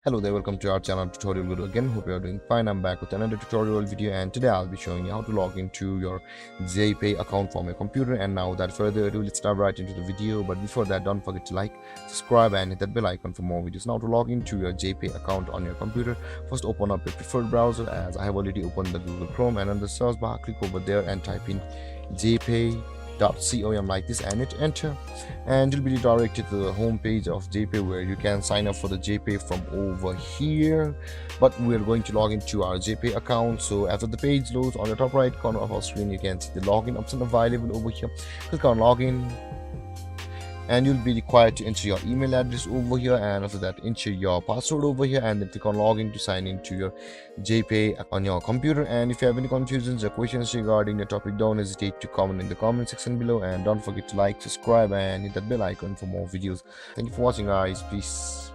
Hello there, welcome to our channel tutorial video again. Hope you are doing fine. I'm back with another tutorial video, and today I'll be showing you how to log into your JPay account from your computer. And now without further ado, let's dive right into the video. But before that, don't forget to like, subscribe and hit that bell icon for more videos. Now to log into your JPay account on your computer, first open up your preferred browser, as I have already opened the Google Chrome, and on the search bar click over there and type in jpay.com like this and hit enter, and you'll be redirected to the home page of JPay where you can sign up for the JPay from over here. But we're going to log into our JPay account. So after the page loads, on the top right corner of our screen you can see the login option available over here. Click on login, and you'll be required to enter your email address over here, and after that enter your password over here, and then click on login to sign into your JPay on your computer. And if you have any confusions or questions regarding the topic, don't hesitate to comment in the comment section below, and don't forget to like, subscribe and hit that bell icon for more videos. Thank you for watching, guys. Peace.